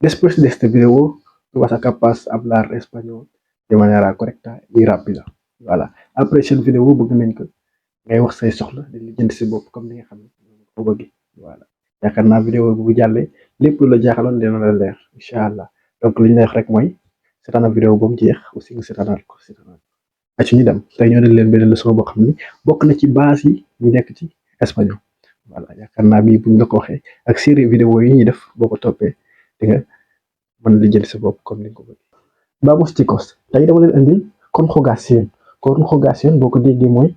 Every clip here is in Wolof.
Después de este video, tú vas a capaz de hablar español de manera correcta y rápida. Voilà. Après cette vidéo, bëgg nañ ko ngay wax say soxla di lijjanti si bopp comme ni nga xam ne ko bëggee. Voilà. Yaakaar naa vidéo bu jàllee lépp lu la jaaxaloon dina la leer incha allah donc li ñu lay wax rek mooy seetaan vidéo ba mu jeex aussi nga seetaanaat ko seetaanaat ko. Ci ñu dem tey ñoo leen benn leçon boo xam ni bokk na ci base yi ñu nekk ci espagnol. Voilà yaakaar naa bii buñ la ko waxee ak série vidéo yi ñuy def boo ko toppee di nga mën li jël sa bopp comme ni nga ko bëgg. Vamos chicos tey dama leen andil conjugación boo ko déggee mooy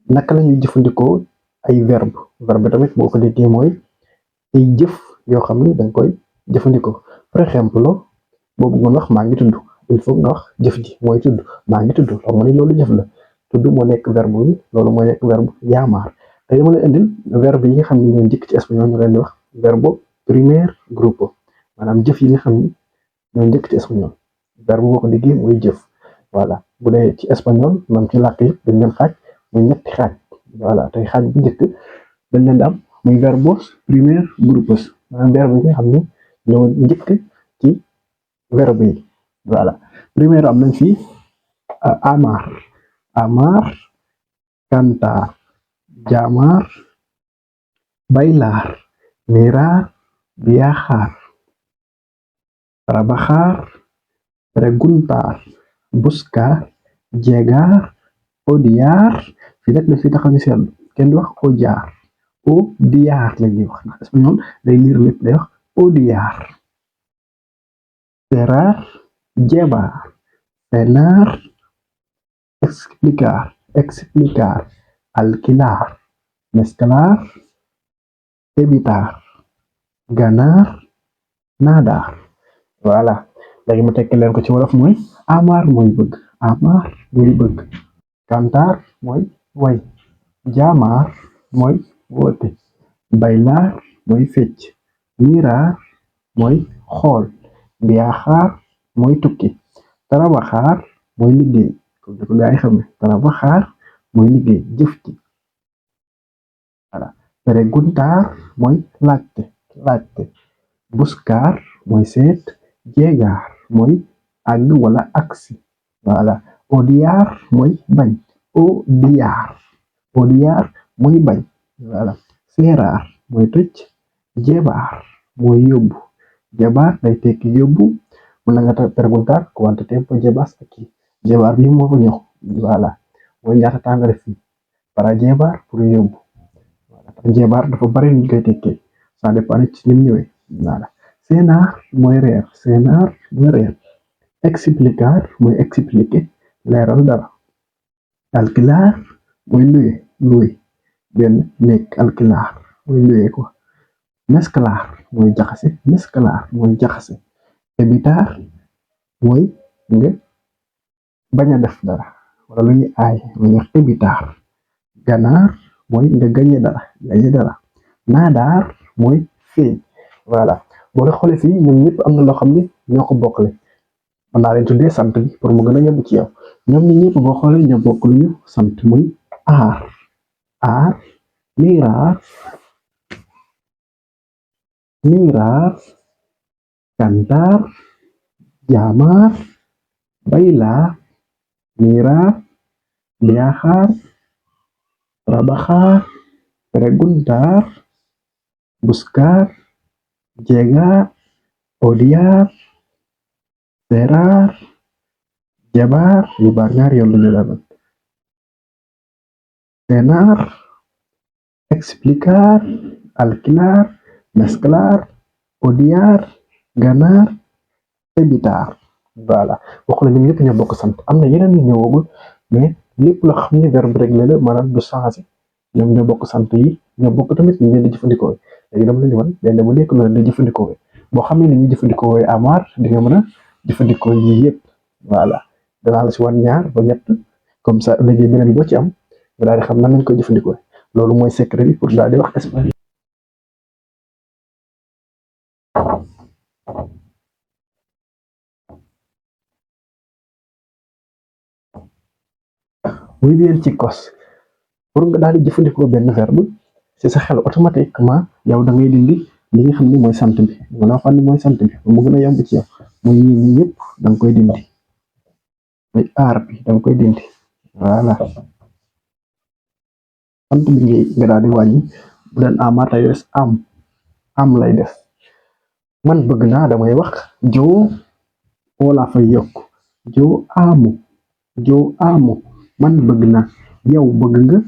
naka la ñuy jëfandikoo ay verbe tamit boo ko déggee mooy ay jëf yoo xam ni dañ koy jëfandikoo. Par exemple boobu nga wax maa ngi tudd il faut nga wax jëf ji mooy tudd maa ngi tudd xam nga ni loolu jëf la tudd moo nekk verbe bi loolu mooy nekk verbe llamar. Tey dama leen andil verbe yi nga xam ne ñoo njëkk ci espagnol ñu leen di wax verbo primer grupo maanaam jëf yi nga xam ni ñoo njëkk ci espagnol verbe boo ko déggee mooy jëf. Voilà bu dee ci espagnol même ci làkk yëpp dañ leen xaaj muy ñetti xaaj. Voilà tey xaaj bu njëkk dañ leen di am muy verbos primer grupos maanaam verbe yi nga xam ni ñoo njëkk ci verbe yi. Voilà primero am nañ fi amar, cantar, llamar, bailar, mirar, viajar, trabajar, preguntar, buscar, llegar, odiar. Fii nag daf fi taxaw ñu seetlu kenn du wax odiar la ñuy wax ndax espagnol day liir lépp day wax odiar. Cerrar, llevar, cenar, explicar, alquilar, mezclar, evitar, ganar, nadar. Voilà léegi mu tekki leen ko ci wolof mooy amar mooy bëgg cantar mooy way llamar mooy woote bailar mooy fecc mirar mooy xool viajar mooy tukki trabajar mooy liggéey comme ni ko gaa yi xamee trabajar mooy liggéey jëf ci. Voilà preguntar mooy laajte buscar mooy seet llegar mooy àgg wala aksi. Voilà odiar mooy bañ odiar mooy bañ. Voilà cerrar mooy tëj llevar mooy yóbbu llevar day tekki yóbbu mën na nga preguntar cuánto tiempo llevas aquí llevar bi moo ko ñëw. Voilà mooy ñaata temps nga def fii para llevar pour yóbbu. Voilà llevar dafa bari ñu koy tekkee ça dépend ci lim ñëwee. Voilà cenar mooy reer explicar mooy expliquer leeral dara alquilar mooy luye benn nekk alquilar mooy luye ko mezclar mooy jaxase evitar mooy nga bañ a def dara wala lu ñuy aay lu ñuy wax evitar ganar mooy nga gañe dara nadar mooy feeñ. Voilà boo la xoolee fii ñoom ñëpp am na loo xam ni ñoo ko bokkale mën naa leen tuddee sant bi pour mu gën a yomb ci yow ñoom ñi ñëpp boo xoolee ñoo bokk lu ñu sant muy aar mirar cantar llamar bailar mirar viajar trabajar preguntar buscar llegar odiar cerrar llevar ñaar yoon lañu la cenar explicar alquilar mezclar odiar ganar evitar. Voilà boo xoolee ñoom ñëpp ñoo bokk sant am na yeneen yu ñëwagul mais lépp loo xam ne verbe réglé la maanaam du changé ñoom ñoo bokk sant yi ñoo bokk tamit ñu leen di jëfandikoo léegi dama leen di wan benn bu nekk noonu la jëfandikoo boo xam ne ni ñuy jëfandikoo amar di nga mën a jëfandikoo yii yëpp. Voilà danaa la si wan ñaar ba ñett comme ça léegi beneen boo ci am nga daal di xam nan lañ koy jëfandikoo loolu mooy secret bi pour daal di wax espagnol. Muy bien chicos pour nga daal di jëfandikoo benn verbe ci sa xel automatiquement yow da ngay dindi li nga xam ne mooy sant bi wala xam ne mooy sant bi mu gën a yomb ci yow mooy yii yëpp da nga koy dindi mooy aar bi da nga koy dindi voilà sant bi nga daal di wàññi bu leen amaat ay des am lay def man bëgg naa damay wax joo wala fay yokk joo amu man bëgg naa yow bëgg nga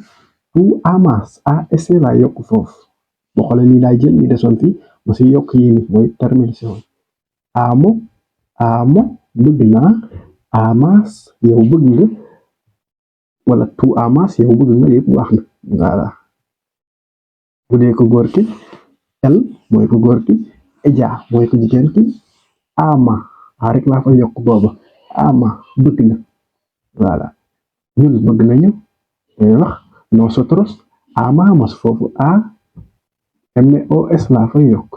tout amas as laa yokk foofu boo xoolee lii laay jël li desoon fii mu si yokk yi ni mooy terminaison amo bëgg naa amas yow bëgg nga wala tout amas yow bëgg nga yëpp wax na voilà bu dee ko góor ki el mooy ko góor ki eja mooy ko jigéen ki ama rek laa fa yokk booba ama bëgg na voilà ñun bëgg nañu day wax nosotros amamos foofu mos laa fa yokk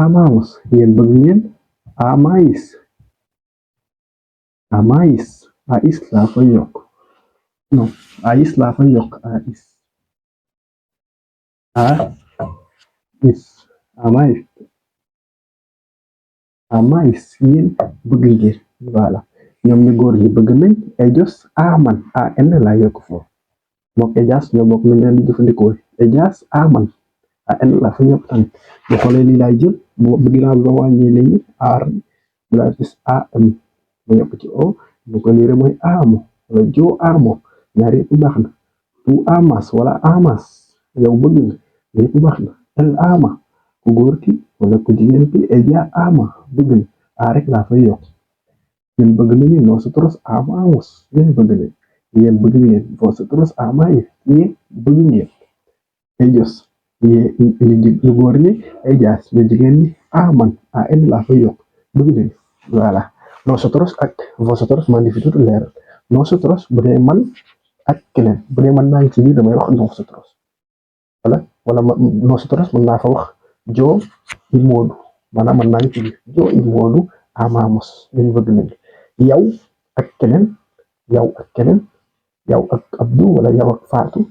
amamos yéen bëgg ngeen amais ais laa fa yokk non ais laa fa yokk amais yéen bëgg ngeen voilà ñoom ñu góor ñi bëgg nañ ellos aman an laa yokk foofu mook ellas ñoo bokk nañ leen di jëfandikoo ellas aman an laa fa yokk tamit bu xoolee lii laay jël bu ginnaaw bi ba wàññi léegi aar bu laa gis am mu yokk ci o bu ko liire mooy amo wala joo amo ñaar yëpp baax na tu amas wala amas yow bëgg nga yëpp baax na el ama ku góor ki wala ku jigéen ki ella ama bëgg na rek laa fay yokk ñun bëgg nañu nosotros amamos yéen bëgg nañ yéen bëgg ngeen vosotros amáis yéen bëgg ngeen ellos ñu góor ñi ellas ñu jigéen ñi aman an laa fay yokk bëgg nañ voilà nosotros ak vosotros man di fi tudd leeral nosotros bu dee man ak keneen bu dee man maa ngi ci biir damay wax nosotros wala nosotros mën naa fa wax yo y Modou maanaam man maa ngi ci biir yo y Modou amamos ñun bëgg nañ yow ak keneen yow ak Abdou wala yow ak Fatou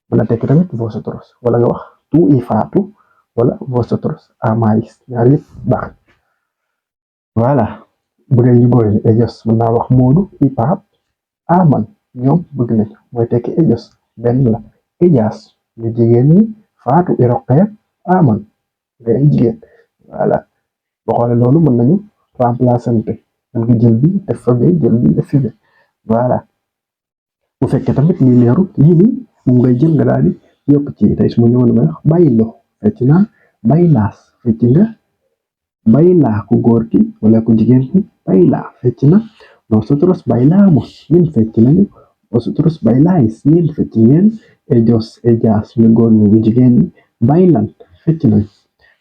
mën na tekk tamit vosotros wala nga wax tú y Fatou wala vosotros amáis ñaar yëpp baax voilà bu dee ñu góor ñi ellos mën naa wax Modou y Pape aman ñoom bëgg nañ mooy tekki ellos benn la ellas ñu jigéen ñi Fatou y Roqaya aman ngay jigéen voilà boo xoolee loolu mën nañu remplacer mën nga jël bi def fa be jël bi def fi be voilà bu fekkee tamit lii leeru yii nii moom ngay jël nga daal di yokk ci tey su ma ñëwoon may wax bailo fecc naa bailas fecc nga baila ku góor ki wala ku jigéen ki baila fecc na nosotros bailamos ñun fecc nañu vosotros bailáis yéen fecc ngeen ellos ellas ñu góor ñi ñu jigéen ñi bailan fecc nañu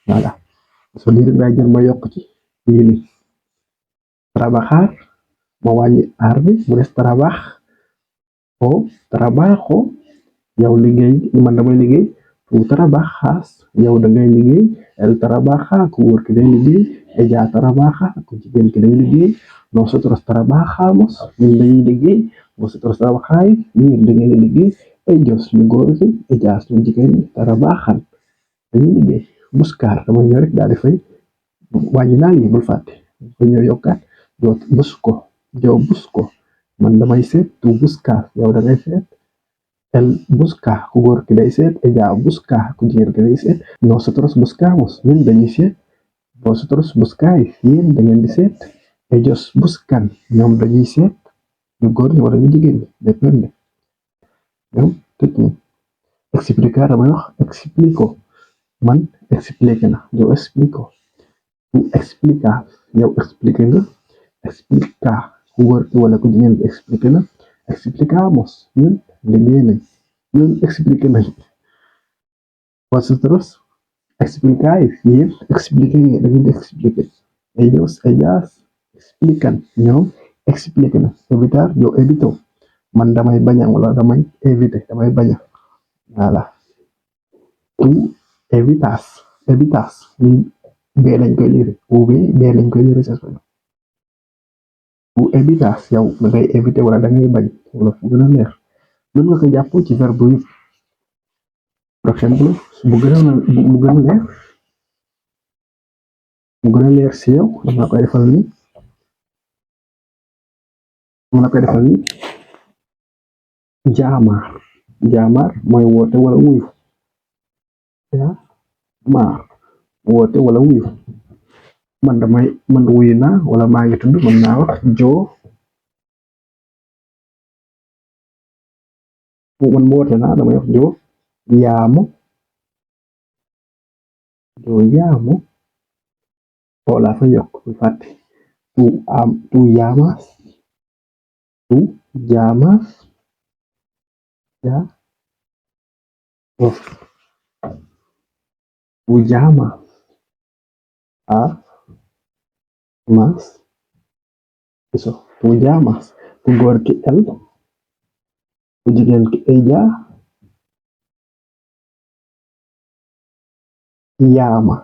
voilà so lii rek laa jël ma yokk ci lii nii trabajar ma wàññi aar bi mu des o trabajo yow liggéey man damay liggéey tu trabajas yow da ngay liggéey él trabaja ku góor ki day liggéey ella trabaja ku jigéen ki day liggéey nosotros trabajamos ñun dañuy liggéey vosotros trabajáis yéen da ngeen liggéey ellos ñu góor ki ellas ñu jigéen ñi trabajan dañuy liggéey buscar dama ñëw rek daal di fay wàññi naa lii bul fàtte ko ñëw yokkaat yo busco man damay seet tu buscas yow da ngay seet el busca ku góor ki day seet ella busca ku jigéen ki day seet nosotros buscamos ñun dañuy seet vosotros buscáis yéen da ngeen di seet ellos buscan ñoom dañuy seet ñu góor ñi wala ñu jigéen ñi depende ñoom tëj na explicar damay wax explico man expliqué na yo explico tu explicas yow expliqué nga explica ku góor ki wala ku jigéen ki expliqué na explicamos ñun liggéey nañ ñun expliqué nañ vosotros explicáis yéen expliqué ngeen da ngeen di expliqué ellos ellas explican ñoom expliqué na evitar yo evito man damay baña wala damay éviter damay baña voilà tu evitas ni bee lañ koy lire bee lañ koy lire tu evitas yow da ngay éviter wala da ngay bañ wala fu gën a leer mën nga ko jàpp ci verbe yi par exemple bu gën a leer mu gën a leer si yow dama koy defal ni dama koy defal ni jaamaar jaamaar mooy woote wala wuyu jaamaar woote wala wuyu man wuyu naa wala maa ngi tudd mën naa wax joo man woote naa damay wax yaamu joo yaamu oo laa fa yokk bu fàtte tu llamas tu llamas ya tu llamas a más eso tu llamas ku góor ki el ku jigéen ki ella llama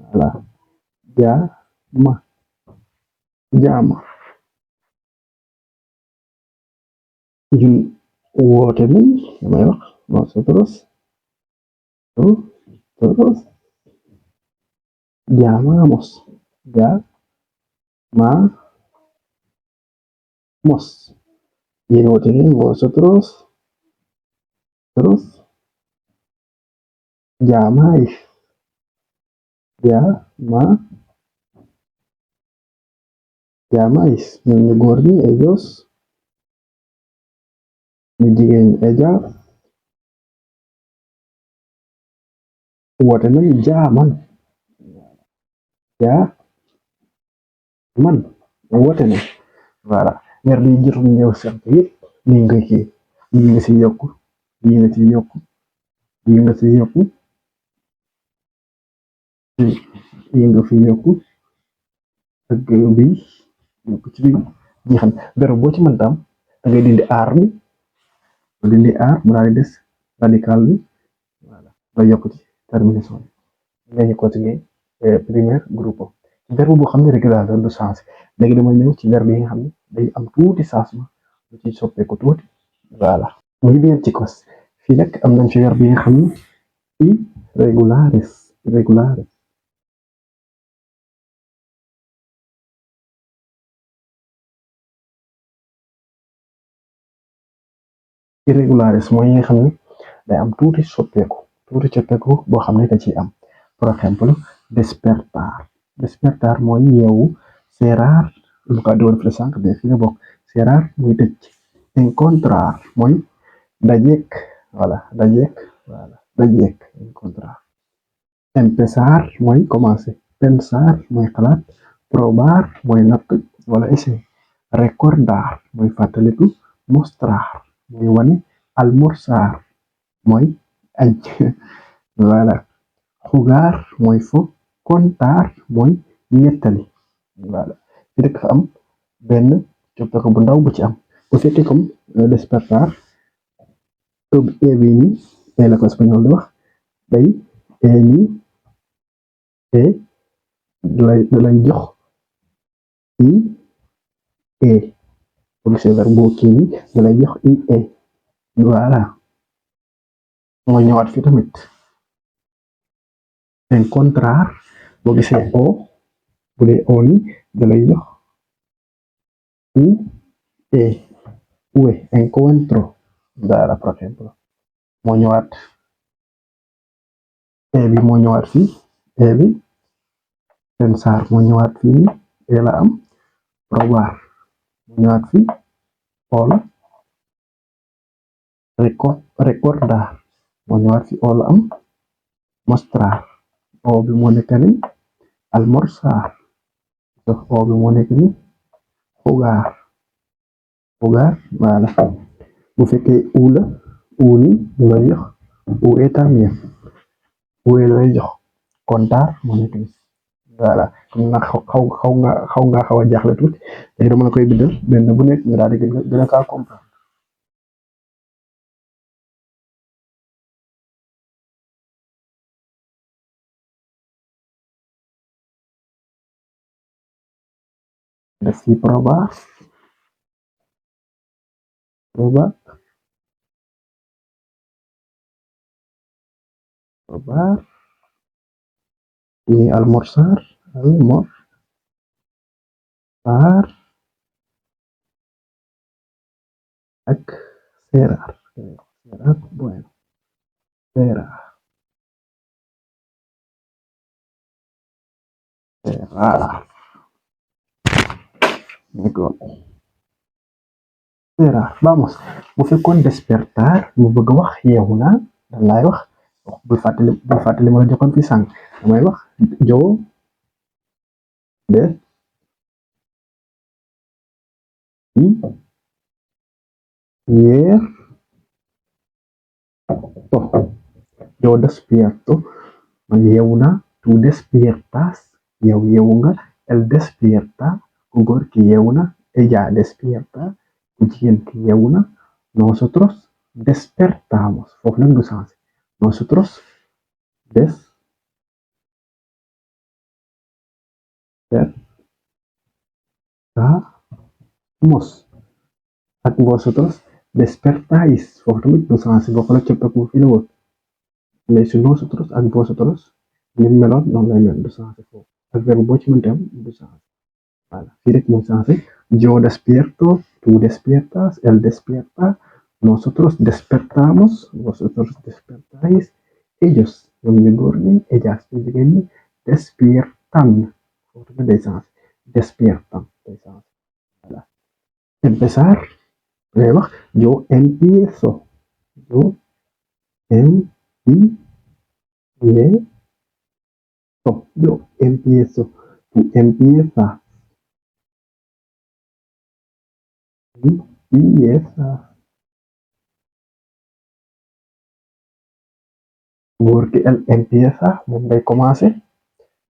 wala llama llama ñun woote nañ damay wax nosotros nosotros llamamos llamamos yéen woote nañ vosotros llamáis llamáis ñun ñu góor ñi ellos ñu jigéen ella woote nañ man woote nañ voilà verbe yi jotoon ñëw sànq yëpp nii nga kii yi nga si yokk yi nga si yokk yi nga si yokk yi nga fi yokk ak bi yokk ci bi jeexal verbe boo ci mën tam da ngay dindi aar bi nga dindi aar mu daal di des radical bi voilà nga yokk ci terminaison bi nga ñu continuer primaire groupe verbe boo xam ne régulier du sens léegi dama ñëw ci verbe yi nga xam ne day am tuuti changement lu ci soppeeku tuuti voilà muy bien chicos fii nag am nañ ci verbe yi nga xam ne irregulares irregulares irregulares mooy yi nga xam ne day am tuuti soppeeku boo xam ne da ciy am par exemple despertar despertar mooy yeewu cerrar lu ko doon fle sànq mais fi nga bokk cerrar muy tëj encontrar mooy dajeek voilà dajeek encontrar empezar mooy commencer pensar mooy xalaat probar mooy natt wala essayer recordar mooy fàttaliku mostrar mooy wane almorzar mooy añ voilà jugar mooy fo contar mooy nettali voilà fi rek dafa am benn coppeeku bu ndaw bu ci am bu fekkee comme despertar bi ni tey la ko espagnol di wax day ni te dalay jox i e bu gisee verbe boo kii ni dalay jox i e voilà moo ñëwaat fi tamit encontrar boo gisee o bu dee o ni dalay jox u e ue encuentro voilà por ejemplo moo ñëwaat e bi moo ñëwaat fii e bi pensar moo ñëwaat fii e la am probar moo ñëwaat fii o la recordar moo ñëwaat fii o la am mostrar o bi moo nekk ni almorzar o bi moo nekk ni jugar voilà bu fekkee u la u ni du lay jox ue también ue lay jox contar moo nekk ni voilà comme nag xaw nga xaw a jaaxle tuuti léegi dama la koy bindal benn bu nekk nga daal di gën a kaa comprendre def ci probar Ini almorzar, ak cenar. Cenar, bueno, cenar, cenar. Cenar, vamos. Bu fekkoon despertar mu bëgg wax yeewu naa dan laay wax bul fàttali ma la joxoon fi sànq damay wax yo despierto. Yo despierto. Man yeewu naa. Tú despiertas. Yow yeewu nga. Él despierta. Ku góor ki yeewu na. Ella despierta. Ku jigéen ki yeewu na. Nosotros despertamos. Foofu nag du sens. Nosotros despertamos. Ak vosotros despertáis. Foofu tamit du sens. Boo xoolee coppeeku fi la woon. Mais si nosotros ak vosotros ni meloon noonu lay mel du sens foofu. Ak verbe boo ci mënti am du sens. Voilà. Fii rek moo sensé. Yo despierto, tú despiertas, él despierta, nosotros despertamos, vosotros despertáis, ellos, ñoom ñu góor ñi, ellas, ñu jigéen ñi, despiertan. Foofu tamit day sensé. Despiertan day sensé. Voilà. Empezar, ngay wax yo empiezo. Yo empiezo. Yo empiezo. Tú empiezas. Empieza. Góor ki él empieza moom day commencé.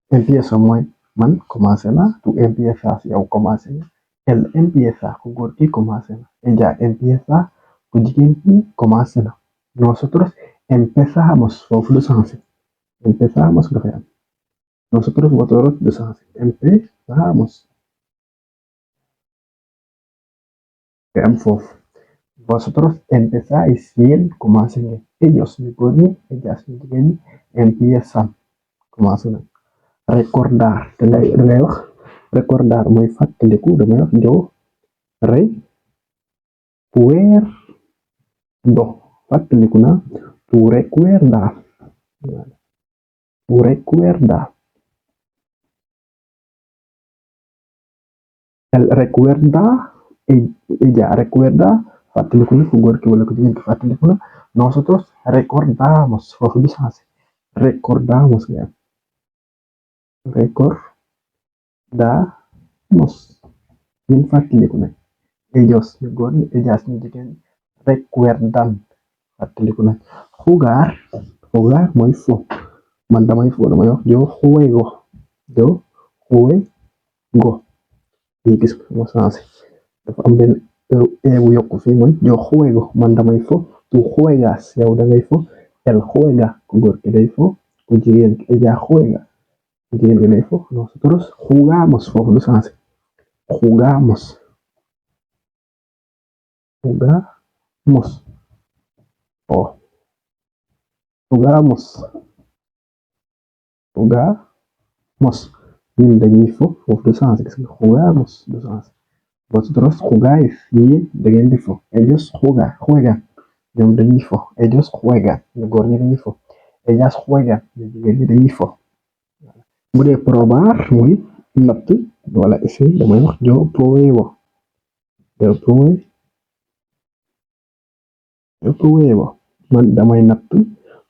Empiezo mooy man commencé na. Tú empiezas yow commencé na. Él empieza ku góor ki commencé na. Ella empieza ku jigéen ki commencé na. Nosotros empezamos foofu du sensé. Empezamos dafay am. Nosotros vosotros du sensé. Empezamos. Te am foofu. Vosotros empezáis yéen commencé ngeen. Ellos ñu góor ñi, ellas ñu jigéen ñi empiezan commencé na. Recordar dangay wax recordar mooy fàttaliku damay wax yo recuerdo fàttaliku na. Tú recuerdas. Tú recuerdas. Él recuerda. Ella recuerda. Fàttaliku na ku góor ki wala ku jigéen ki fàttaliku na. Nosotros recordamos foofu du sensé. Recordamos nga am. Recordamos. Ñun fàttaliku nañ. Ellos ñu góor ñi, ellas ñu jigéen ñi recuerdan fàttaliku nañ. Jugar. Jugar mooy fo. Man damay fo damay wax yo juego. Yo juego. Yi gis mo sensé. Dafa am benn bu yokku fii mooy yo juego man damay fo. Tú juegas yow dangay fo. Él juega ku góor ki day fo. Ku jigéen ki ella juega. Ku jigéen ki day fo. Nosotros jugamos foofu du sensé. Jugamos. Jugamos. Oh. Jugamos. Jugamos. Ñun dañuy fo foofu du sensé. Gis nga jugamos du sensé. Vosotros jugáis yéen da ngeen di fo. Ellos juegan. Ñoom dañuy fo. Ellos juegan. Ñu góor ñi dañuy fo. Ellas juegan. Ñu jigéen ñi dañuy fo. Bu dee probar muy natt wala essayer damay wax yo pruebo. Yo pruebo. Man damay natt.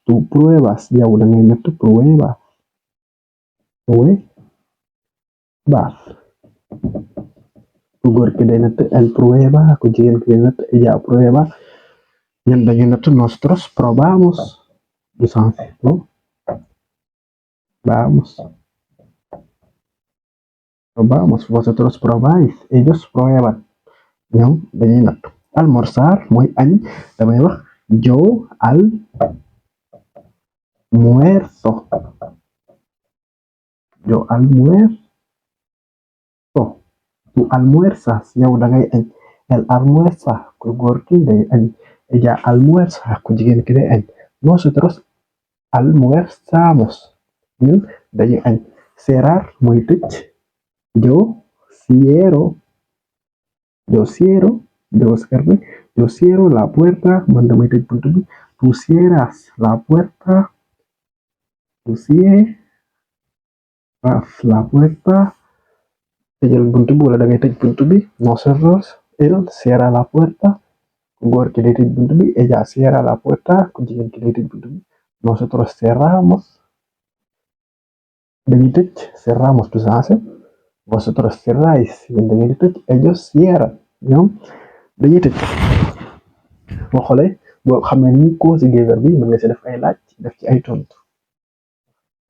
Tú pruebas yow dangay natt pruebas. Ku góor ki day natt él prueba. Ku jigéen ki day natt ella prueba. Ñun dañuy natt nosotros probamos du sensé. Probamos. Vosotros probáis. Ellos prueban. Ñoom dañuy natt. Almorzar mooy añ damay wax yo almuerzo. Yo almuerzo. Tú almuerzas yow dangay añ. Él almuerza ku góor ki day añ. Ella almuerza ku jigéen ki day añ. Nosotros almuerzamos. Ñun dañuy añ. Cerrar mooy tëj. Yo cierro, yo cierro, yo cierro la puerta, man damay tëj buntu bi. Tú cierras la puerta, tú cierras la puerta, tëjal buntu bi wala da ngay tëj buntu bi. Nosotros, él cierra la puerta, ku góor ki day tëj buntu bi. Ella cierra la puerta, ku jigéen ki day tëj buntu bi. Nosotros cerramos, dañuy tëj, cerramos du sensé. Vosotros cerráis, yéen da ngeen di tëj. Ellos cierran, ñoom dañuy tëj. boo xoolee boo xamee ni conjugué verbe bi mën nga si def ay laaj def ci ay tontu.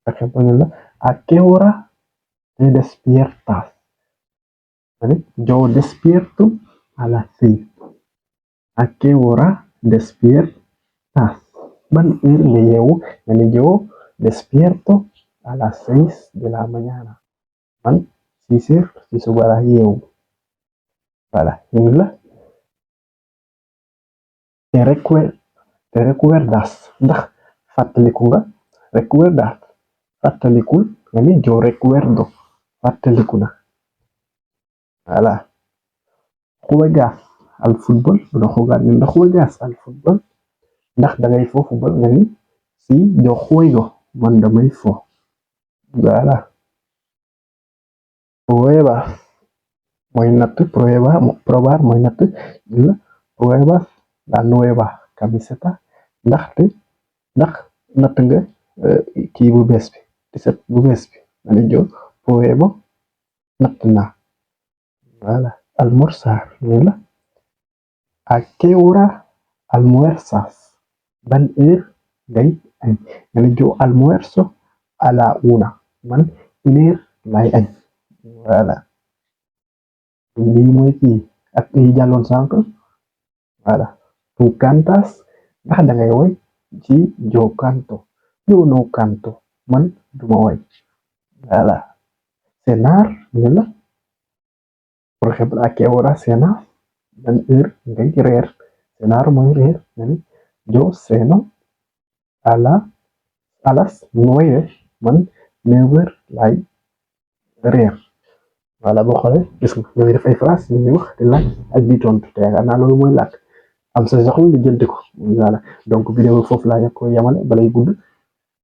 Par exemple ñu la a qué hora te despiertas? Yo despierto a las 6. A qué hora despiertas? Ban heure nga yeewu nga ne yo despierto a las 6 de la mañana. Man 6 heures ci suba laa yeewu. Voilà ñu la te recuerdas ndax fàttaliku nga. Recuerdas fàttalikul nga ni yo recuerdo fàttaliku na. Voilà. Juegas al fútbol no jugar ni ndax juegas al fútbol ndax da ngay fo football nga ni si yo juego man damay fo. Voilà. Prueba mooy natt, probar mooy natt. La pruebas la nueva camiseta ndax natt nga kii bu bees bi t-shirt bu bees bi nga ne yo pruebo natt naa. Voilà. Almorzar ni la a qué hora almuerzas? Ban heure ngay añ nga ne yo almuerzo a la 1. Man 1 heure lay añ. Voilà. Lii mooy kii ak yi jàlloon sànq. Voilà. Tú cantas ndax da ngay woy ci yo canto. Yo no canto man duma woy. Voilà. Cenar ni la por ejemplo a qué hora cenas? Ban heure ngay reer. Cenar mooy reer nga ni yo ceno a las 9. Man 9 heures lay reer. Voilà boo xoolee gis nga ñooy def ay phrase ñu ngi wax di laaj ak di tontu te yaakaar naa loolu mooy làkk am sa soxla di jënti ko. Voilà donc vidéo foofu laa ko yamale balay gudd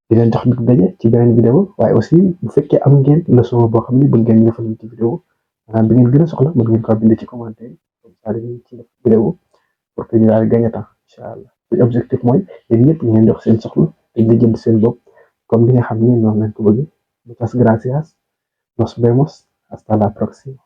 di leen jox dig daje ci beneen vidéo waaye aussi bu fekkee am ngeen leçon boo xam ne bëgg ngeen ñu defal ci vidéo maanaam bi ngeen gën a soxla mën ngeen ko bind ci commentaire comme ça dañuy ci def vidéo pour que ñu daal gagné temps incha allah. suñu objectif mooy yéen ñëpp ngeen jox seen soxla te di jënd seen bopp comme li nga xam ne noonu lañ ko bëgg. Muchas gracias. Nos vemos. Hasta la próxima.